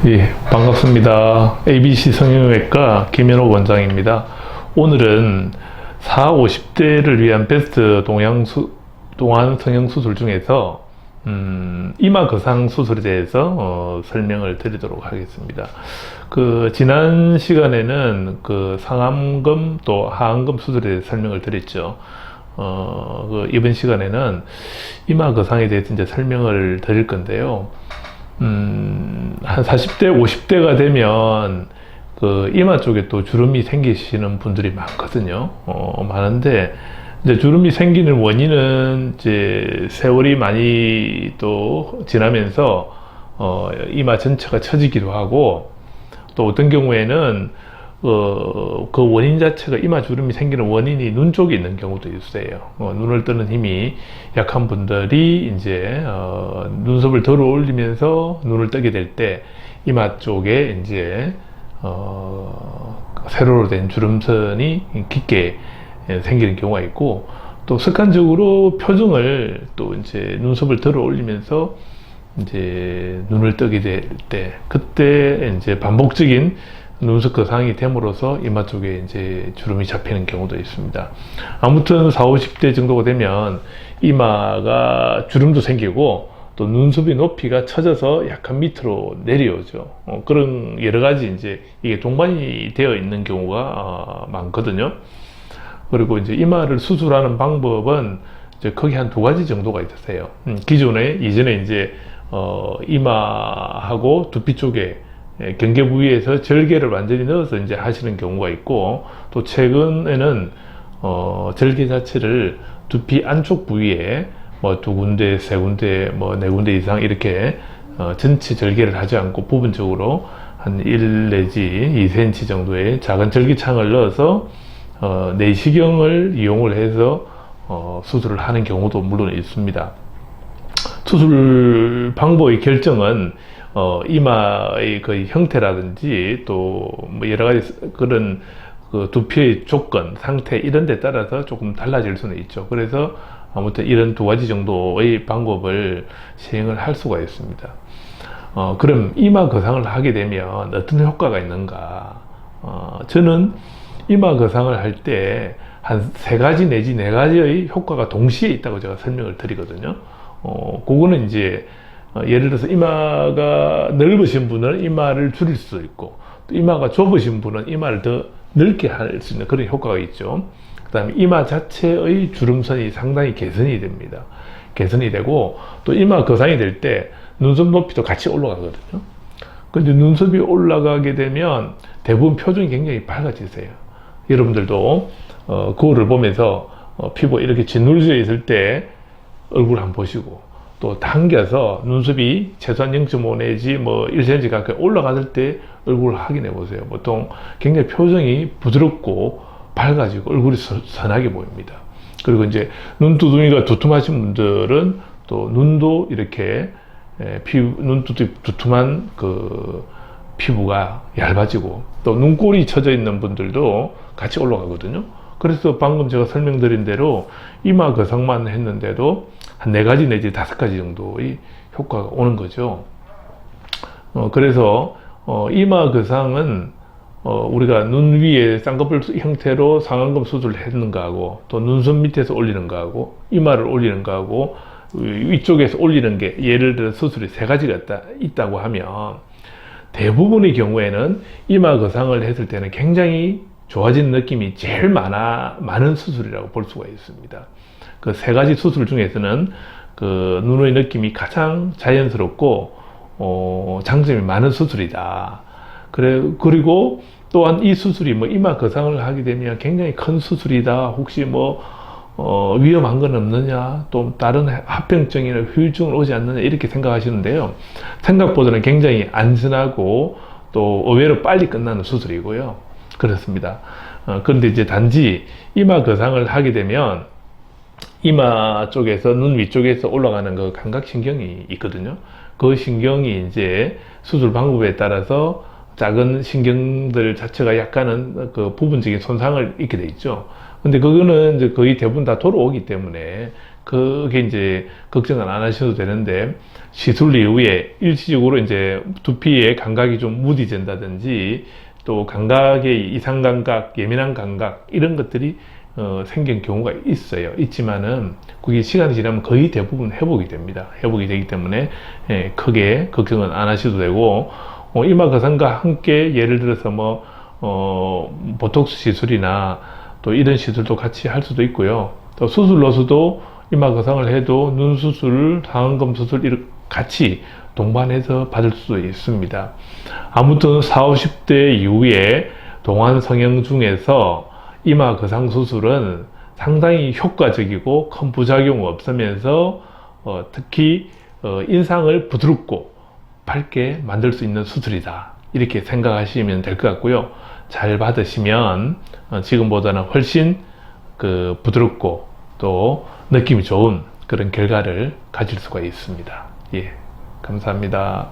예, 반갑습니다. ABC 성형외과 김현옥 원장입니다. 오늘은 4, 50대를 위한 베스트 동안 성형수술 중에서 이마 거상 수술에 대해서 설명을 드리도록 하겠습니다. 지난 시간에는 상안검 또 하안검 수술에 대해서 설명을 드렸죠. 이번 시간에는 이마 거상에 대해서 이제 설명을 드릴 건데요. 한 40대, 50대가 되면 이마 쪽에 또 주름이 생기시는 분들이 많거든요. 많은데, 이제 주름이 생기는 원인은 이제 세월이 많이 또 지나면서, 이마 전체가 처지기도 하고, 또 어떤 경우에는 그 원인 자체가 이마 주름이 생기는 원인이 눈 쪽에 있는 경우도 있어요. 눈을 뜨는 힘이 약한 분들이 이제 눈썹을 덜어 올리면서 눈을 뜨게 될 때 이마 쪽에 이제 세로로 된 주름선이 깊게 생기는 경우가 있고, 또 습관적으로 표정을 또 이제 눈썹을 덜어 올리면서 이제 눈을 뜨게 될 때, 그때 이제 반복적인 눈썹 거상이 됨으로써 이마 쪽에 이제 주름이 잡히는 경우도 있습니다. 아무튼 40, 50대 정도가 되면 이마가 주름도 생기고 또 눈썹의 높이가 처져서 약간 밑으로 내려오죠. 그런 여러 가지 이제 이게 동반이 되어 있는 경우가 많거든요. 그리고 이제 이마를 수술하는 방법은 이제 크게 한 두 가지 정도가 있으세요. 이전에 이제 이마하고 두피 쪽에 경계 부위에서 절개를 완전히 넣어서 이제 하시는 경우가 있고, 또 최근에는 절개 자체를 두피 안쪽 부위에 뭐 두 군데, 세 군데, 뭐 네 군데 이상 이렇게 전체 절개를 하지 않고 부분적으로 한 1 내지 2cm 정도의 작은 절개창을 넣어서 내시경을 이용을 해서 수술을 하는 경우도 물론 있습니다. 수술 방법의 결정은 이마의 그 형태라든지 또 뭐 여러 가지 그런 두피의 조건, 상태 이런 데 따라서 조금 달라질 수는 있죠. 그래서 아무튼 이런 두 가지 정도의 방법을 시행을 할 수가 있습니다. 그럼 이마 거상을 하게 되면 어떤 효과가 있는가? 저는 이마 거상을 할 때 한 세 가지 내지 네 가지의 효과가 동시에 있다고 제가 설명을 드리거든요. 그거는 이제 예를 들어서 이마가 넓으신 분은 이마를 줄일 수 있고, 또 이마가 좁으신 분은 이마를 더 넓게 할 수 있는 그런 효과가 있죠. 그 다음에 이마 자체의 주름선이 상당히 개선이 됩니다. 개선이 되고, 또 이마 거상이 될 때 눈썹 높이도 같이 올라가거든요. 근데 눈썹이 올라가게 되면 대부분 표정이 굉장히 밝아지세요. 여러분들도 거울을 보면서 피부가 이렇게 짓눌려 있을 때 얼굴 한번 보시고, 또 당겨서 눈썹이 최소한 0.5 내지 뭐 1cm 가까이 올라갔을 때 얼굴을 확인해 보세요. 보통 굉장히 표정이 부드럽고 밝아지고 얼굴이 선하게 보입니다. 그리고 이제 눈두덩이가 두툼하신 분들은 또 눈도 이렇게 눈두덩이 두툼한 피부가 얇아지고, 또 눈꼬리 쳐져 있는 분들도 같이 올라가거든요. 그래서 방금 제가 설명드린 대로 이마 거상만 했는데도 한 4가지 내지 5가지 정도의 효과가 오는 거죠. 그래서 이마 거상은 우리가 눈 위에 쌍꺼풀 형태로 상안검 수술을 했는 거하고, 또 눈썹 밑에서 올리는 거하고, 이마를 올리는 거하고, 위쪽에서 올리는 게 예를 들어 수술이 3가지가 있다고 하면, 대부분의 경우에는 이마 거상을 했을 때는 굉장히 좋아진 느낌이 제일 많은 수술이라고 볼 수가 있습니다. 그 3가지 수술 중에서는 눈의 느낌이 가장 자연스럽고 장점이 많은 수술이다. 그리고 또한 이 수술이 뭐 이마 거상을 하게 되면 굉장히 큰 수술이다. 혹시 뭐 위험한 건 없느냐, 또 다른 합병증이나 후유증은 오지 않느냐 이렇게 생각하시는데요. 생각보다는 굉장히 안전하고 또 의외로 빨리 끝나는 수술이고요. 그렇습니다. 그런데 이제 단지 이마 거상을 하게 되면 이마 쪽에서 눈 위쪽에서 올라가는 그 감각신경이 있거든요. 그 신경이 이제 수술 방법에 따라서 작은 신경들 자체가 약간은 부분적인 손상을 입게 돼 있죠. 근데 그거는 이제 거의 대부분 다 돌아오기 때문에 그게 이제 걱정은 안 하셔도 되는데, 시술 이후에 일시적으로 이제 두피의 감각이 좀 무디진다든지, 또 감각의 이상 감각, 예민한 감각, 이런 것들이 생긴 경우가 있어요. 있지만은 그게 시간이 지나면 거의 대부분 회복이 됩니다. 회복이 되기 때문에 크게 걱정은 안 하셔도 되고, 이마 거상과 함께 예를 들어서 보톡스 시술이나 또 이런 시술도 같이 할 수도 있고요. 또 수술로서도 이마 거상을 해도 눈 수술, 상안검 수술 이렇게 같이 동반해서 받을 수도 있습니다. 아무튼 40, 50대 이후에 동안 성형 중에서 이마 거상 수술은 상당히 효과적이고 큰 부작용 없으면서 특히 인상을 부드럽고 밝게 만들 수 있는 수술이다, 이렇게 생각하시면 될 것 같고요. 잘 받으시면 지금보다는 훨씬 부드럽고 또 느낌이 좋은 그런 결과를 가질 수가 있습니다. 예, 감사합니다.